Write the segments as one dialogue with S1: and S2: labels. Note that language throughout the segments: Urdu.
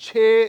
S1: 6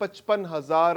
S1: 55,000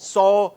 S1: 100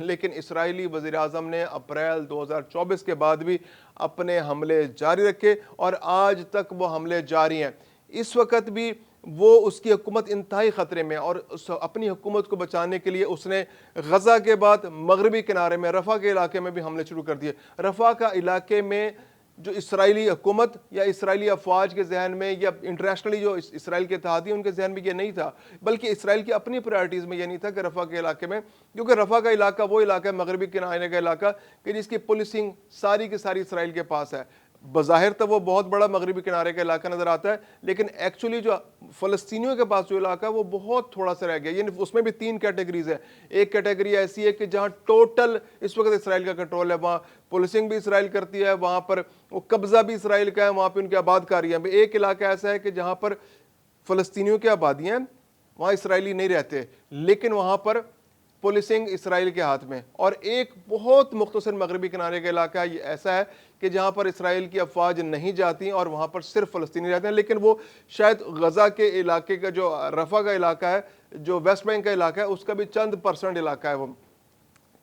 S1: لیکن اسرائیلی وزیر اعظم نے اپریل 2024 کے بعد بھی اپنے حملے جاری رکھے اور آج تک وہ حملے جاری ہیں۔ اس وقت بھی وہ اس کی حکومت انتہائی خطرے میں، اور اپنی حکومت کو بچانے کے لیے اس نے غزہ کے بعد مغربی کنارے میں رفح کے علاقے میں بھی حملے شروع کر دیے۔ رفح کا علاقے میں جو اسرائیلی حکومت یا اسرائیلی افواج کے ذہن میں یا انٹرنیشنلی جو اسرائیل کے اتحادی ان کے ذہن میں یہ نہیں تھا، بلکہ اسرائیل کی اپنی پرائرٹیز میں یہ نہیں تھا کہ رفح کے علاقے میں، کیونکہ رفح کا علاقہ وہ علاقہ ہے، مغربی کنارے کا علاقہ، کہ جس کی پولیسنگ ساری کی ساری اسرائیل کے پاس ہے۔ بظاہر تو وہ بہت بڑا مغربی کنارے کا علاقہ نظر آتا ہے، لیکن ایکچولی جو فلسطینیوں کے پاس جو علاقہ ہے وہ بہت تھوڑا سا رہ گیا۔ یعنی اس میں بھی 3 کیٹیگریز ہیں۔ ایک کیٹیگری ایسی ہے کہ جہاں ٹوٹل اس وقت اسرائیل کا کنٹرول ہے، وہاں پولیسنگ بھی اسرائیل کرتی ہے، وہاں پر وہ قبضہ بھی اسرائیل کا ہے، وہاں پہ ان کی آباد کاری ہے۔ ایک علاقہ ایسا ہے کہ جہاں پر فلسطینیوں کی آبادیاں ہیں، وہاں اسرائیلی نہیں رہتے، لیکن وہاں پر پولیسنگ اسرائیل کے ہاتھ میں۔ اور ایک بہت مختصر مغربی کنارے کا علاقہ یہ ایسا ہے کہ جہاں پر اسرائیل کی افواج نہیں جاتی اور وہاں پر صرف فلسطینی رہتے ہیں، لیکن وہ شاید غزہ کے علاقے کا جو رفح کا علاقہ ہے، جو ویسٹ بینک کا علاقہ ہے، اس کا بھی چند % علاقہ ہے وہ۔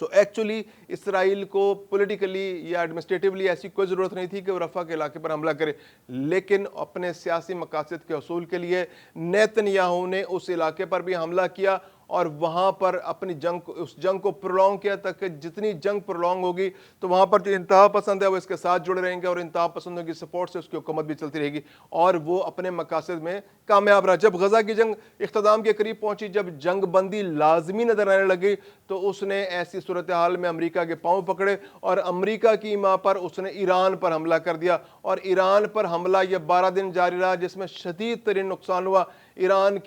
S1: تو ایکچولی اسرائیل کو پولیٹیکلی یا ایڈمنسٹریٹیولی ایسی کوئی ضرورت نہیں تھی کہ وہ رفح کے علاقے پر حملہ کرے، لیکن اپنے سیاسی مقاصد کے حصول کے لیے نیتن یاہو نے اس علاقے پر بھی حملہ کیا اور وہاں پر اپنی اس جنگ کو پرولونگ کیا، تاکہ جتنی جنگ پرولونگ ہوگی تو وہاں پر جو انتہا پسند ہے وہ اس کے ساتھ جڑے رہیں گے، اور انتہا پسندوں کی سپورٹ سے اس کی حکومت بھی چلتی رہے گی، اور وہ اپنے مقاصد میں کامیاب رہا۔ جب غزہ کی جنگ اختتام کے قریب پہنچی، جب جنگ بندی لازمی نظر آنے لگی، تو اس نے ایسی صورتحال میں امریکہ کے پاؤں پکڑے اور امریکہ کی ماں پر اس نے ایران پر حملہ کر دیا، اور ایران پر حملہ یہ 12 دن جاری رہا، جس میں شدید ترین نقصان ہوا۔ ایران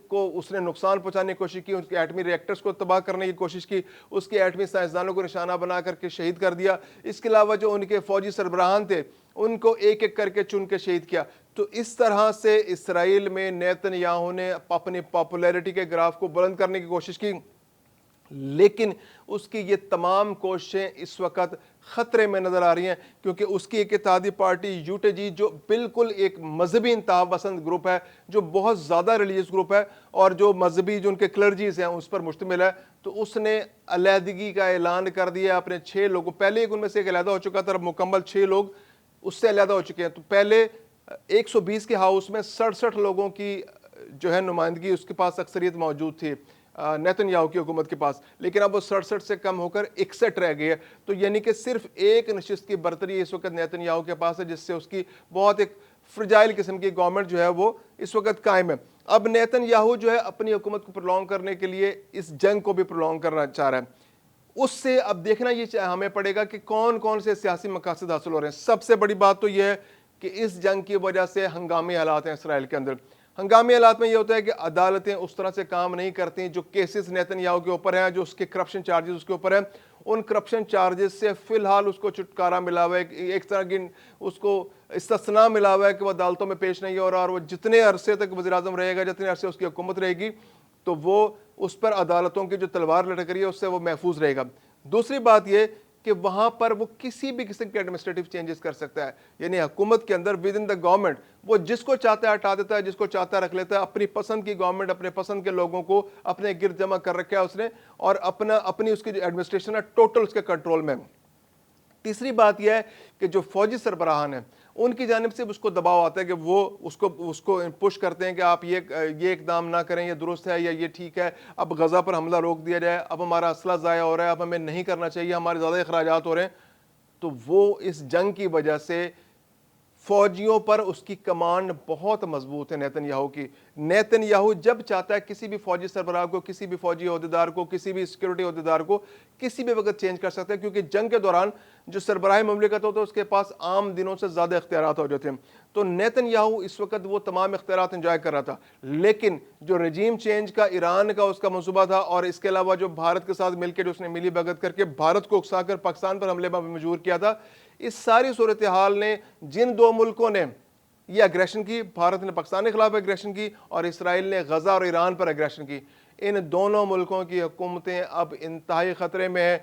S1: کو اس نے نقصان پہنچانے کی کوشش کی، اس کے ایٹمی ریئیکٹرز کو تباہ کرنے کی کوشش کی، اس کے ایٹمی سائنسدانوں کو نشانہ بنا کر کے شہید کر دیا۔ اس کے علاوہ جو ان کے فوجی سربراہان تھے ان کو ایک ایک کر کے چن کے شہید کیا۔ تو اس طرح سے اسرائیل میں نیتن یاہو نے اپنی پاپولیرٹی کے گراف کو بلند کرنے کی کوشش کی، لیکن اس کی یہ تمام کوششیں اس وقت خطرے میں نظر آ رہی ہیں، کیونکہ اس کی ایک اتحادی پارٹی UTG جو بالکل ایک مذہبی انتہا پسند گروپ ہے، جو بہت زیادہ ریلیجس گروپ ہے، اور جو مذہبی جو ان کے کلرجیز ہیں اس پر مشتمل ہے، تو اس نے علیحدگی کا اعلان کر دیا اپنے 6 لوگوں۔ پہلے ایک ان میں سے ایک علیحدہ ہو چکا تھا، اب مکمل 6 لوگ اس سے علیحدہ ہو چکے ہیں۔ تو پہلے 120 کے ہاؤس میں 67 لوگوں کی جو ہے نمائندگی اس کے پاس اکثریت موجود تھی نیتن یاہو کی حکومت کے پاس، لیکن اب وہ 67 سے کم ہو کر 61 رہ گئی ہے۔ تو یعنی کہ صرف ایک نشست کی برتری اس وقت نیتن یاہو کے پاس ہے، جس سے اس کی بہت ایک فرجائل قسم کی گورنمنٹ جو ہے وہ اس وقت قائم ہے۔ اب نیتن یاہو جو ہے اپنی حکومت کو پرولونگ کرنے کے لیے اس جنگ کو بھی پرولونگ کرنا چاہ رہا ہے۔ اس سے اب دیکھنا یہ ہمیں پڑے گا کہ کون کون سے سیاسی مقاصد حاصل ہو رہے ہیں۔ سب سے بڑی بات تو یہ ہے کہ اس جنگ کی وجہ سے ہنگامی حالات ہیں اسرائیل کے اندر۔ ہنگامی حالات میں یہ ہوتا ہے کہ عدالتیں اس طرح سے کام نہیں کرتی، جو کیسز نیتن یاہو کے اوپر ہیں، جو اس کے کرپشن چارجز اس کے اوپر ہیں، ان کرپشن چارجز سے فی الحال اس کو چھٹکارا ملا ہوا ہے، ایک طرح کی اس کو استثناء ملا ہوا ہے کہ وہ عدالتوں میں پیش نہیں ہو رہا، اور وہ جتنے عرصے تک وزیر اعظم رہے گا، جتنے عرصے اس کی حکومت رہے گی، تو وہ اس پر عدالتوں کی جو تلوار لٹک رہی ہے اس سے وہ محفوظ رہے گا۔ دوسری بات یہ کہ وہاں پر وہ کسی بھی قسم کے ایڈمنسٹریٹو چینجز کر سکتا ہے، یعنی حکومت کے اندر ود ان دا گورنمنٹ وہ جس کو چاہتا ہے ہٹا دیتا ہے، جس کو چاہتا ہے رکھ لیتا ہے۔ اپنی پسند کی گورنمنٹ، اپنے پسند کے لوگوں کو اپنے گرد جمع کر رکھا ہے اس نے، اور اپنی اس کی جو ایڈمنسٹریشن ہے ٹوٹل اس کے کنٹرول میں۔ تیسری بات یہ ہے کہ جو فوجی سربراہان ہیں ان کی جانب سے اس کو دباؤ آتا ہے کہ وہ اس کو پش کرتے ہیں کہ آپ یہ اقدام نہ کریں، یہ درست ہے یا یہ ٹھیک ہے، اب غزہ پر حملہ روک دیا جائے، اب ہمارا اسلحہ ضائع ہو رہا ہے، اب ہمیں نہیں کرنا چاہیے، ہمارے زیادہ اخراجات ہو رہے ہیں۔ تو وہ اس جنگ کی وجہ سے فوجیوں پر اس کی کمانڈ بہت مضبوط ہے نیتن یاہو کی۔ نیتن یاہو جب چاہتا ہے کسی بھی فوجی سربراہ کو، کسی بھی فوجی عہدیدار کو، کسی بھی سیکورٹی عہدیدار کو کسی بھی وقت چینج کر سکتا ہے، کیونکہ جنگ کے دوران جو سربراہ مملکت ہوتا ہے اس کے پاس عام دنوں سے زیادہ اختیارات ہو جاتے ہیں۔ تو نیتن یاہو اس وقت وہ تمام اختیارات انجوائے کر رہا تھا، لیکن جو رجیم چینج کا ایران کا اس کا منصوبہ تھا، اور اس کے علاوہ جو بھارت کے ساتھ مل کے جو اس نے ملی بھگت کر کے بھارت کو اکسا کر پاکستان پر حملے پر مجبور کیا تھا، اس ساری صورتحال نے جن 2 ملکوں نے یہ اگریشن کی، بھارت نے پاکستان کے خلاف اگریشن کی اور اسرائیل نے غزہ اور ایران پر اگریشن کی، ان دونوں ملکوں کی حکومتیں اب انتہائی خطرے میں ہیں۔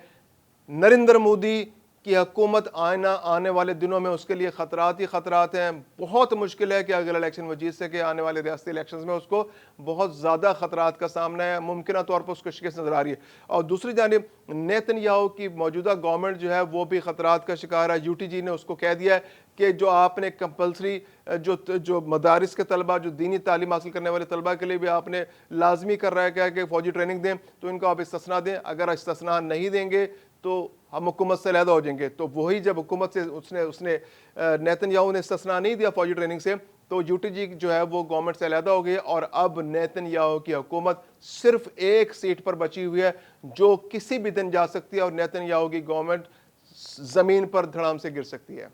S1: نریندر مودی کہ حکومت آنے والے دنوں میں اس کے لیے خطرات ہی خطرات ہیں. بہت مشکل ہے کہ اگر الیکشن وہ جیت سکے. آنے والے ریاستی الیکشنز میں اس کو بہت زیادہ خطرات کا سامنا ہے. ممکنہ طور پر اس کو شکست نظر آ رہی ہے. اور دوسری جانب نیتن یاہو کی موجودہ گورنمنٹ جو ہے وہ بھی خطرات کا شکار ہے. یو ٹی جی نے اس کو کہہ دیا ہے کہ جو آپ نے کمپلسری جو مدارس کے طلبہ، جو دینی تعلیم حاصل کرنے والے طلبہ کے لیے بھی آپ نے لازمی کر رہا ہے کہ فوجی ٹریننگ دیں، تو ان کو آپ استثناء دیں. اگر استثناء نہیں دیں گے تو ہم حکومت سے علیحدہ ہو جائیں گے. تو وہی جب حکومت سے اس نے نیتن یاہو نے استثناء نہیں دیا فوجی ٹریننگ سے، تو یو ٹی جی جو ہے وہ گورنمنٹ سے علیحدہ ہو گئی. اور اب نیتن یاہو کی حکومت صرف ایک سیٹ پر بچی ہوئی ہے جو کسی بھی دن جا سکتی ہے، اور نیتن یاہو کی گورنمنٹ زمین پر دھڑام سے گر سکتی ہے.